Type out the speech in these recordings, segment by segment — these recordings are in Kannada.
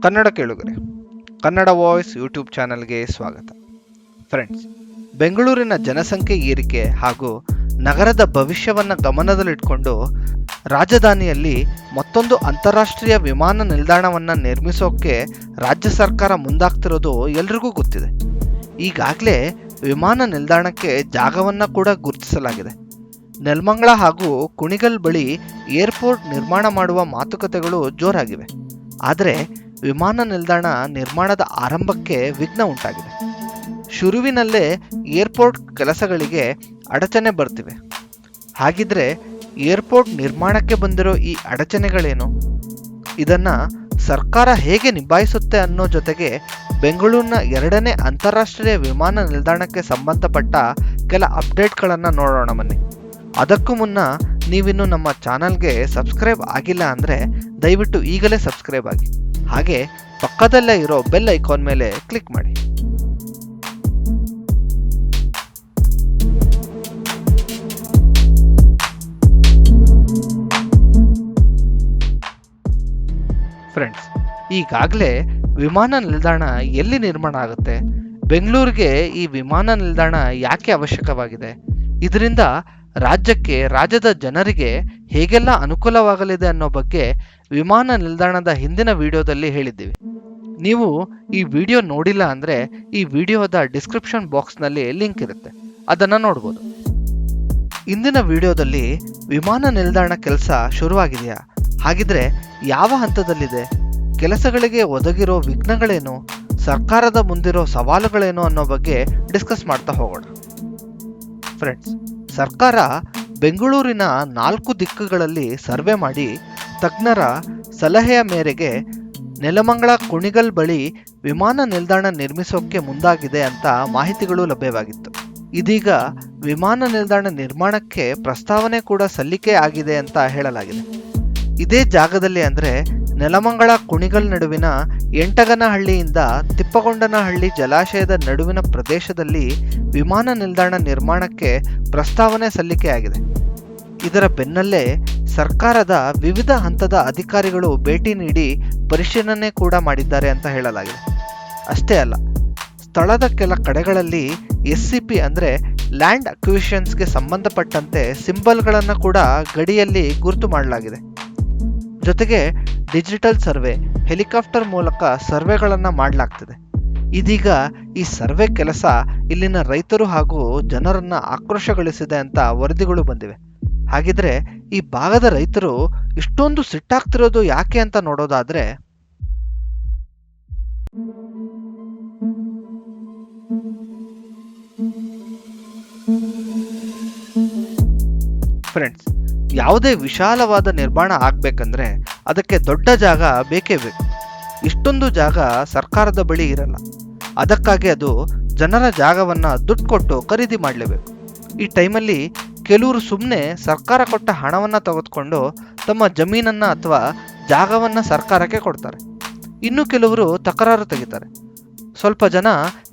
ಕನ್ನಡ ಕೇಳುಗರೆ, ಕನ್ನಡ ವಾಯ್ಸ್ ಯೂಟ್ಯೂಬ್ ಚಾನಲ್ಗೆ ಸ್ವಾಗತ. ಫ್ರೆಂಡ್ಸ್, ಬೆಂಗಳೂರಿನ ಜನಸಂಖ್ಯೆ ಏರಿಕೆ ಹಾಗೂ ನಗರದ ಭವಿಷ್ಯವನ್ನು ಗಮನದಲ್ಲಿಟ್ಕೊಂಡು ರಾಜಧಾನಿಯಲ್ಲಿ ಮತ್ತೊಂದು ಅಂತಾರಾಷ್ಟ್ರೀಯ ವಿಮಾನ ನಿಲ್ದಾಣವನ್ನು ನಿರ್ಮಿಸೋಕೆ ರಾಜ್ಯ ಸರ್ಕಾರ ಮುಂದಾಗ್ತಿರೋದು ಎಲ್ರಿಗೂ ಗೊತ್ತಿದೆ. ಈಗಾಗಲೇ ವಿಮಾನ ನಿಲ್ದಾಣಕ್ಕೆ ಜಾಗವನ್ನು ಕೂಡ ಗುರುತಿಸಲಾಗಿದೆ. ನೆಲಮಂಗಲ ಹಾಗೂ ಕುಣಿಗಲ್ ಬಳಿ ಏರ್ಪೋರ್ಟ್ ನಿರ್ಮಾಣ ಮಾಡುವ ಮಾತುಕತೆಗಳು ಜೋರಾಗಿವೆ. ಆದರೆ ವಿಮಾನ ನಿಲ್ದಾಣ ನಿರ್ಮಾಣದ ಆರಂಭಕ್ಕೆ ವಿಘ್ನ ಉಂಟಾಗಿದೆ. ಶುರುವಿನಲ್ಲೇ ಏರ್ಪೋರ್ಟ್ ಕೆಲಸಗಳಿಗೆ ಅಡಚಣೆ ಬರ್ತಿವೆ. ಹಾಗಿದ್ರೆ ಏರ್ಪೋರ್ಟ್ ನಿರ್ಮಾಣಕ್ಕೆ ಬಂದಿರೋ ಈ ಅಡಚಣೆಗಳೇನು? ಇದನ್ನು ಸರ್ಕಾರ ಹೇಗೆ ನಿಭಾಯಿಸುತ್ತೆ ಅನ್ನೋ ಜೊತೆಗೆ ಬೆಂಗಳೂರಿನ 2ನೇ ಅಂತಾರಾಷ್ಟ್ರೀಯ ವಿಮಾನ ನಿಲ್ದಾಣಕ್ಕೆ ಸಂಬಂಧಪಟ್ಟ ಕೆಲ ಅಪ್ಡೇಟ್ಗಳನ್ನು ನೋಡೋಣ ಬನ್ನಿ. ಅದಕ್ಕೂ ಮುನ್ನ ನೀವಿನ್ನು ನಮ್ಮ ಚಾನಲ್ಗೆ ಸಬ್ಸ್ಕ್ರೈಬ್ ಆಗಿಲ್ಲ ಅಂದರೆ ದಯವಿಟ್ಟು ಈಗಲೇ ಸಬ್ಸ್ಕ್ರೈಬ್ ಆಗಿ, ಹಾಗೆ ಪಕ್ಕದಲ್ಲೇ ಇರೋ ಬೆಲ್ ಐಕಾನ್ ಮೇಲೆ ಕ್ಲಿಕ್ ಮಾಡಿ. ಫ್ರೆಂಡ್ಸ್, ಈಗಾಗಲೇ ವಿಮಾನ ನಿಲ್ದಾಣ ಎಲ್ಲಿ ನಿರ್ಮಾಣ ಆಗುತ್ತೆ? ಬೆಂಗಳೂರಿಗೆ ಈ ವಿಮಾನ ನಿಲ್ದಾಣ ಯಾಕೆ ಅವಶ್ಯಕವಾಗಿದೆ? ಇದರಿಂದ ರಾಜ್ಯದ ಜನರಿಗೆ ಹೇಗೆಲ್ಲ ಅನುಕೂಲವಾಗಲಿದೆ ಅನ್ನೋ ಬಗ್ಗೆ ವಿಮಾನ ನಿಲ್ದಾಣದ ಹಿಂದಿನ ವಿಡಿಯೋದಲ್ಲಿ ಹೇಳಿದ್ದೀವಿ. ನೀವು ಈ ವಿಡಿಯೋ ನೋಡಿಲ್ಲ ಅಂದರೆ ಈ ವಿಡಿಯೋದ ಡಿಸ್ಕ್ರಿಪ್ಷನ್ ಬಾಕ್ಸ್ನಲ್ಲಿ ಲಿಂಕ್ ಇರುತ್ತೆ, ಅದನ್ನು ನೋಡ್ಬೋದು. ಇಂದಿನ ವಿಡಿಯೋದಲ್ಲಿ ವಿಮಾನ ನಿಲ್ದಾಣ ಕೆಲಸ ಶುರುವಾಗಿದೆಯಾ? ಹಾಗಿದ್ರೆ ಯಾವ ಹಂತದಲ್ಲಿದೆ? ಕೆಲಸಗಳಿಗೆ ಒದಗಿರೋ ವಿಘ್ನಗಳೇನು? ಸರ್ಕಾರದ ಮುಂದಿರೋ ಸವಾಲುಗಳೇನು ಅನ್ನೋ ಬಗ್ಗೆ ಡಿಸ್ಕಸ್ ಮಾಡ್ತಾ ಹೋಗೋಣ. ಫ್ರೆಂಡ್ಸ್, ಸರ್ಕಾರ ಬೆಂಗಳೂರಿನ 4 ದಿಕ್ಕುಗಳಲ್ಲಿ ಸರ್ವೆ ಮಾಡಿ ತಜ್ಞರ ಸಲಹೆಯ ಮೇರೆಗೆ ನೆಲಮಂಗಲ ಕುಣಿಗಲ್ ಬಳಿ ವಿಮಾನ ನಿಲ್ದಾಣ ನಿರ್ಮಿಸೋಕೆ ಮುಂದಾಗಿದೆ ಅಂತ ಮಾಹಿತಿಗಳು ಲಭ್ಯವಾಗಿತ್ತು. ಇದೀಗ ವಿಮಾನ ನಿಲ್ದಾಣ ನಿರ್ಮಾಣಕ್ಕೆ ಪ್ರಸ್ತಾವನೆ ಕೂಡ ಸಲ್ಲಿಕೆ ಆಗಿದೆ ಅಂತ ಹೇಳಲಾಗಿದೆ. ಇದೇ ಜಾಗದಲ್ಲಿ ಅಂದರೆ ನೆಲಮಂಗಲ ಕುಣಿಗಲ್ ನಡುವಿನ ಎಂಟಗನಹಳ್ಳಿಯಿಂದ ತಿಪ್ಪಗೊಂಡನಹಳ್ಳಿ ಜಲಾಶಯದ ನಡುವಿನ ಪ್ರದೇಶದಲ್ಲಿ ವಿಮಾನ ನಿಲ್ದಾಣ ನಿರ್ಮಾಣಕ್ಕೆ ಪ್ರಸ್ತಾವನೆ ಸಲ್ಲಿಕೆಯಾಗಿದೆ. ಇದರ ಬೆನ್ನಲ್ಲೇ ಸರ್ಕಾರದ ವಿವಿಧ ಹಂತದ ಅಧಿಕಾರಿಗಳು ಭೇಟಿ ನೀಡಿ ಪರಿಶೀಲನೆ ಕೂಡ ಮಾಡಿದ್ದಾರೆ ಅಂತ ಹೇಳಲಾಗಿದೆ. ಅಷ್ಟೇ ಅಲ್ಲ, ಸ್ಥಳದ ಕೆಲ ಕಡೆಗಳಲ್ಲಿ SCP ಅಂದರೆ ಲ್ಯಾಂಡ್ ಅಕ್ವಿಷನ್ಸ್ಗೆ ಸಂಬಂಧಪಟ್ಟಂತೆ ಸಿಂಬಲ್ಗಳನ್ನು ಕೂಡ ಗಡಿಯಲ್ಲಿ ಗುರುತು ಮಾಡಲಾಗಿದೆ. ಜೊತೆಗೆ ಡಿಜಿಟಲ್ ಸರ್ವೆ, ಹೆಲಿಕಾಪ್ಟರ್ ಮೂಲಕ ಸರ್ವೆಗಳನ್ನು ಮಾಡಲಾಗ್ತಿದೆ. ಇದೀಗ ಈ ಸರ್ವೆ ಕೆಲಸ ಇಲ್ಲಿನ ರೈತರು ಹಾಗೂ ಜನರನ್ನ ಆಕ್ರೋಶಗೊಳಿಸಿದೆ ಅಂತ ವರದಿಗಳು ಬಂದಿವೆ. ಹಾಗಿದ್ರೆ ಈ ಭಾಗದ ರೈತರು ಇಷ್ಟೊಂದು ಸಿಟ್ಟಾಗ್ತಿರೋದು ಯಾಕೆ ಅಂತ ನೋಡೋದಾದ್ರೆ, ಫ್ರೆಂಡ್ಸ್, ಯಾವುದೇ ವಿಶಾಲವಾದ ನಿರ್ಮಾಣ ಆಗ್ಬೇಕಂದ್ರೆ ಅದಕ್ಕೆ ದೊಡ್ಡ ಜಾಗ ಬೇಕೇ ಬೇಕು. ಇಷ್ಟೊಂದು ಜಾಗ ಸರ್ಕಾರದ ಬಳಿ ಇರಲ್ಲ. ಅದಕ್ಕಾಗಿ ಅದು ಜನರ ಜಾಗವನ್ನು ದುಡ್ಡು ಕೊಟ್ಟು ಖರೀದಿ ಮಾಡಲೇಬೇಕು. ಈ ಟೈಮಲ್ಲಿ ಕೆಲವರು ಸುಮ್ಮನೆ ಸರ್ಕಾರ ಕೊಟ್ಟ ಹಣವನ್ನು ತೆಗೆದುಕೊಂಡು ತಮ್ಮ ಜಮೀನನ್ನು ಅಥವಾ ಜಾಗವನ್ನು ಸರ್ಕಾರಕ್ಕೆ ಕೊಡ್ತಾರೆ. ಇನ್ನು ಕೆಲವರು ತಕರಾರು ತೆಗಿತಾರೆ. ಸ್ವಲ್ಪ ಜನ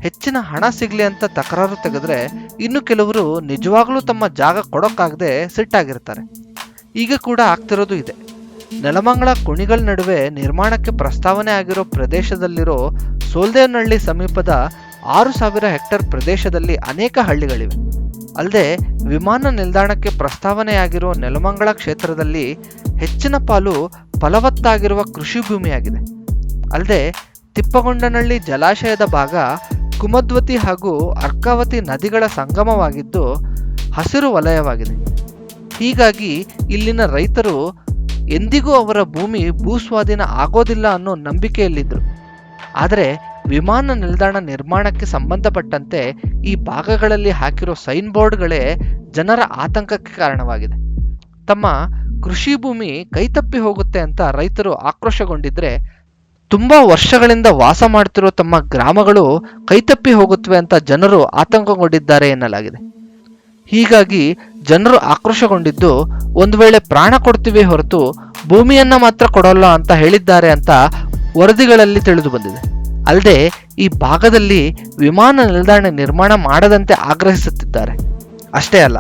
ಹೆಚ್ಚಿನ ಹಣ ಸಿಗಲಿ ಅಂತ ತಕರಾರು ತೆಗೆದ್ರೆ, ಇನ್ನು ಕೆಲವರು ನಿಜವಾಗ್ಲೂ ತಮ್ಮ ಜಾಗ ಕೊಡೋಕ್ಕಾಗದೆ ಸಿಟ್ಟಾಗಿರ್ತಾರೆ. ಈಗ ಕೂಡ ಆಗ್ತಿರೋದು ಇದೆ. ನೆಲಮಂಗಲ ಕುಣಿಗಲ್ ನಡುವೆ ನಿರ್ಮಾಣಕ್ಕೆ ಪ್ರಸ್ತಾವನೆ ಆಗಿರೋ ಪ್ರದೇಶದಲ್ಲಿರೋ ಸೋಲ್ದೇವನಹಳ್ಳಿ ಸಮೀಪದ 6,000 ಹೆಕ್ಟೇರ್ ಪ್ರದೇಶದಲ್ಲಿ ಅನೇಕ ಹಳ್ಳಿಗಳಿವೆ. ಅಲ್ಲದೆ ವಿಮಾನ ನಿಲ್ದಾಣಕ್ಕೆ ಪ್ರಸ್ತಾವನೆಯಾಗಿರೋ ನೆಲಮಂಗಲ ಕ್ಷೇತ್ರದಲ್ಲಿ ಹೆಚ್ಚಿನ ಪಾಲು ಫಲವತ್ತಾಗಿರುವ ಕೃಷಿ ಭೂಮಿಯಾಗಿದೆ. ಅಲ್ಲದೆ ತಿಪ್ಪಗೊಂಡನಹಳ್ಳಿ ಜಲಾಶಯದ ಭಾಗ ಕುಮದ್ವತಿ ಹಾಗೂ ಅರ್ಕಾವತಿ ನದಿಗಳ ಸಂಗಮವಾಗಿದ್ದು ಹಸಿರು ವಲಯವಾಗಿದೆ. ಹೀಗಾಗಿ ಇಲ್ಲಿನ ರೈತರು ಎಂದಿಗೂ ಅವರ ಭೂಮಿ ಭೂಸ್ವಾಧೀನ ಆಗೋದಿಲ್ಲ ಅನ್ನೋ ನಂಬಿಕೆಯಲ್ಲಿದ್ದರು. ಆದರೆ ವಿಮಾನ ನಿಲ್ದಾಣ ನಿರ್ಮಾಣಕ್ಕೆ ಸಂಬಂಧಪಟ್ಟಂತೆ ಈ ಭಾಗಗಳಲ್ಲಿ ಹಾಕಿರೋ ಸೈನ್ ಬೋರ್ಡ್ಗಳೇ ಜನರ ಆತಂಕಕ್ಕೆ ಕಾರಣವಾಗಿದೆ. ತಮ್ಮ ಕೃಷಿ ಭೂಮಿ ಕೈತಪ್ಪಿ ಹೋಗುತ್ತೆ ಅಂತ ರೈತರು ಆಕ್ರೋಶಗೊಂಡಿದ್ರೆ, ತುಂಬಾ ವರ್ಷಗಳಿಂದ ವಾಸ ಮಾಡ್ತಿರೋ ತಮ್ಮ ಗ್ರಾಮಗಳು ಕೈತಪ್ಪಿ ಹೋಗುತ್ತವೆ ಅಂತ ಜನರು ಆತಂಕಗೊಂಡಿದ್ದಾರೆ ಎನ್ನಲಾಗಿದೆ. ಹೀಗಾಗಿ ಜನರು ಆಕ್ರೋಶಗೊಂಡಿದ್ದು, ಒಂದು ವೇಳೆ ಪ್ರಾಣ ಕೊಡ್ತೀವಿ ಹೊರತು ಭೂಮಿಯನ್ನ ಮಾತ್ರ ಕೊಡೋಲ್ಲ ಅಂತ ಹೇಳಿದ್ದಾರೆ ಅಂತ ವರದಿಗಳಲ್ಲಿ ತಿಳಿದು ಬಂದಿದೆ. ಅಲ್ಲದೆ ಈ ಭಾಗದಲ್ಲಿ ವಿಮಾನ ನಿಲ್ದಾಣ ನಿರ್ಮಾಣ ಮಾಡದಂತೆ ಆಗ್ರಹಿಸುತ್ತಿದ್ದಾರೆ. ಅಷ್ಟೇ ಅಲ್ಲ,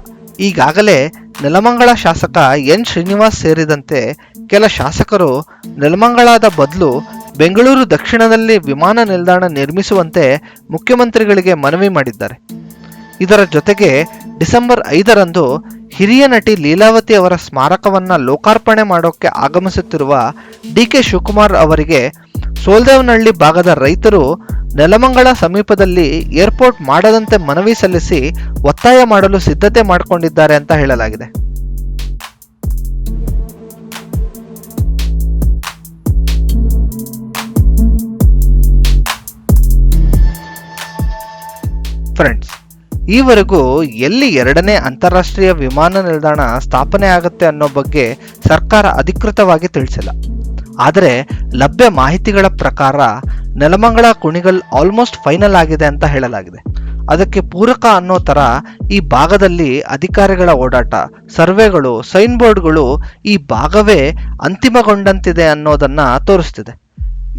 ಈಗಾಗಲೇ ನೆಲಮಂಗಲ ಶಾಸಕ ಎನ್ ಶ್ರೀನಿವಾಸ್ ಸೇರಿದಂತೆ ಕೆಲ ಶಾಸಕರು ನೆಲಮಂಗಲದ ಬದಲು ಬೆಂಗಳೂರು ದಕ್ಷಿಣದಲ್ಲಿ ವಿಮಾನ ನಿಲ್ದಾಣ ನಿರ್ಮಿಸುವಂತೆ ಮುಖ್ಯಮಂತ್ರಿಗಳಿಗೆ ಮನವಿ ಮಾಡಿದ್ದಾರೆ. ಇದರ ಜೊತೆಗೆ ಡಿಸೆಂಬರ್ 5ರಂದು ಹಿರಿಯ ನಟಿ ಲೀಲಾವತಿ ಅವರ ಸ್ಮಾರಕವನ್ನ ಲೋಕಾರ್ಪಣೆ ಮಾಡೋಕೆ ಆಗಮಿಸುತ್ತಿರುವ ಡಿ.ಕೆ. ಶಿವಕುಮಾರ್ ಅವರಿಗೆ ಸೋಲ್ದೇವನಹಳ್ಳಿ ಭಾಗದ ರೈತರು ನೆಲಮಂಗಲ ಸಮೀಪದಲ್ಲಿ ಏರ್ಪೋರ್ಟ್ ಮಾಡದಂತೆ ಮನವಿ ಸಲ್ಲಿಸಿ ಒತ್ತಾಯ ಮಾಡಲು ಸಿದ್ಧತೆ ಮಾಡಿಕೊಂಡಿದ್ದಾರೆ ಅಂತ ಹೇಳಲಾಗಿದೆ. ಫ್ರೆಂಡ್ಸ್, ಈವರೆಗೂ ಎಲ್ಲಿ 2ನೇ ಅಂತಾರಾಷ್ಟ್ರೀಯ ವಿಮಾನ ನಿಲ್ದಾಣ ಸ್ಥಾಪನೆ ಆಗುತ್ತೆ ಅನ್ನೋ ಬಗ್ಗೆ ಸರ್ಕಾರ ಅಧಿಕೃತವಾಗಿ ತಿಳಿಸಿಲ್ಲ. ಆದರೆ ಲಭ್ಯ ಮಾಹಿತಿಗಳ ಪ್ರಕಾರ ನೆಲಮಂಗಲ ಕುಣಿಗಲ್ ಆಲ್ಮೋಸ್ಟ್ ಫೈನಲ್ ಆಗಿದೆ ಅಂತ ಹೇಳಲಾಗಿದೆ. ಅದಕ್ಕೆ ಪೂರಕ ಅನ್ನೋ ತರ ಈ ಭಾಗದಲ್ಲಿ ಅಧಿಕಾರಿಗಳ ಓಡಾಟ, ಸರ್ವೆಗಳು, ಸೈನ್ ಬೋರ್ಡ್ಗಳು ಈ ಭಾಗವೇ ಅಂತಿಮಗೊಂಡಂತಿದೆ ಅನ್ನೋದನ್ನ ತೋರಿಸ್ತಿದೆ.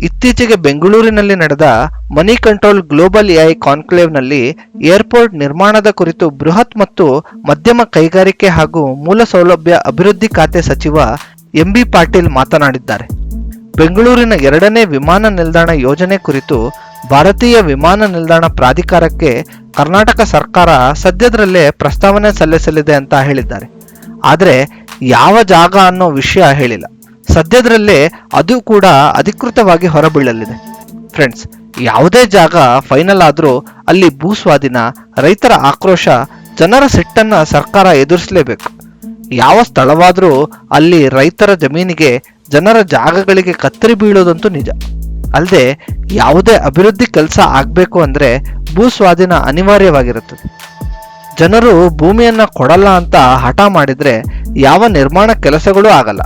ಇತ್ತೀಚೆಗೆ ಬೆಂಗಳೂರಿನಲ್ಲಿ ನಡೆದ ಮನಿ ಕಂಟ್ರೋಲ್ ಗ್ಲೋಬಲ್ ಎಐ ಕಾನ್ಕ್ಲೇವ್ನಲ್ಲಿ ಏರ್ಪೋರ್ಟ್ ನಿರ್ಮಾಣದ ಕುರಿತು ಬೃಹತ್ ಮತ್ತು ಮಧ್ಯಮ ಕೈಗಾರಿಕೆ ಹಾಗೂ ಮೂಲ ಸೌಲಭ್ಯ ಅಭಿವೃದ್ಧಿ ಖಾತೆ ಸಚಿವ ಎಂಬಿ ಪಾಟೀಲ್ ಮಾತನಾಡಿದ್ದಾರೆ. ಬೆಂಗಳೂರಿನ 2ನೇ ವಿಮಾನ ನಿಲ್ದಾಣ ಯೋಜನೆ ಕುರಿತು ಭಾರತೀಯ ವಿಮಾನ ನಿಲ್ದಾಣ ಪ್ರಾಧಿಕಾರಕ್ಕೆ ಕರ್ನಾಟಕ ಸರ್ಕಾರ ಸದ್ಯದರಲ್ಲೇ ಪ್ರಸ್ತಾವನೆ ಸಲ್ಲಿಸಲಿದೆ ಅಂತ ಹೇಳಿದ್ದಾರೆ. ಆದರೆ ಯಾವ ಜಾಗ ಅನ್ನೋ ವಿಷಯ ಹೇಳಿಲ್ಲ. ಸದ್ಯದರಲ್ಲೇ ಅದು ಕೂಡ ಅಧಿಕೃತವಾಗಿ ಹೊರಬೀಳಲಿದೆ. ಫ್ರೆಂಡ್ಸ್, ಯಾವುದೇ ಜಾಗ ಫೈನಲ್ ಆದರೂ ಅಲ್ಲಿ ಭೂಸ್ವಾಧೀನ, ರೈತರ ಆಕ್ರೋಶ, ಜನರ ಸಿಟ್ಟನ್ನ ಸರ್ಕಾರ ಎದುರಿಸಲೇಬೇಕು. ಯಾವ ಸ್ಥಳವಾದರೂ ಅಲ್ಲಿ ರೈತರ ಜಮೀನಿಗೆ, ಜನರ ಜಾಗಗಳಿಗೆ ಕತ್ತರಿ ಬೀಳೋದಂತೂ ನಿಜ. ಅಲ್ಲದೆ ಯಾವುದೇ ಅಭಿವೃದ್ಧಿ ಕೆಲಸ ಆಗಬೇಕು ಅಂದರೆ ಭೂಸ್ವಾಧೀನ ಅನಿವಾರ್ಯವಾಗಿರುತ್ತದೆ. ಜನರು ಭೂಮಿಯನ್ನ ಕೊಡಲ್ಲ ಅಂತ ಹಠ ಮಾಡಿದ್ರೆ ಯಾವ ನಿರ್ಮಾಣ ಕೆಲಸಗಳೂ ಆಗಲ್ಲ.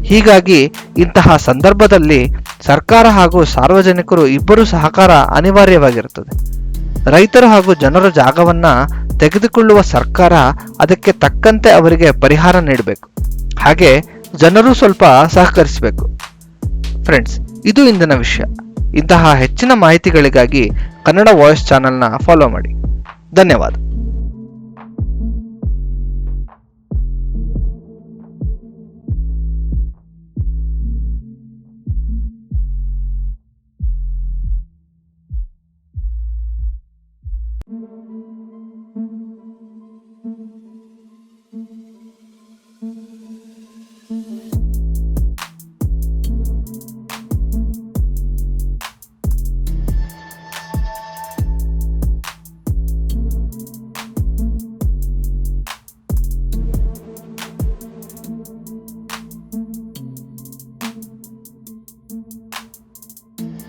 ಹೀಗಾಗಿ ಇಂತಹ ಸಂದರ್ಭದಲ್ಲಿ ಸರ್ಕಾರ ಹಾಗೂ ಸಾರ್ವಜನಿಕರು ಇಬ್ಬರು ಸಹಕಾರ ಅನಿವಾರ್ಯವಾಗಿರುತ್ತದೆ. ರೈತರು ಹಾಗೂ ಜನರ ಜಾಗವನ್ನ ತೆಗೆದುಕೊಳ್ಳುವ ಸರ್ಕಾರ ಅದಕ್ಕೆ ತಕ್ಕಂತೆ ಅವರಿಗೆ ಪರಿಹಾರ ನೀಡಬೇಕು. ಹಾಗೆ ಜನರು ಸ್ವಲ್ಪ ಸಹಕರಿಸಬೇಕು. ಫ್ರೆಂಡ್ಸ್, ಇದು ಇಂದಿನ ವಿಷಯ. ಇಂತಹ ಹೆಚ್ಚಿನ ಮಾಹಿತಿಗಳಿಗಾಗಿ ಕನ್ನಡ ವಾಯ್ಸ್ ಚಾನೆಲ್ನ ಫಾಲೋ ಮಾಡಿ. ಧನ್ಯವಾದ.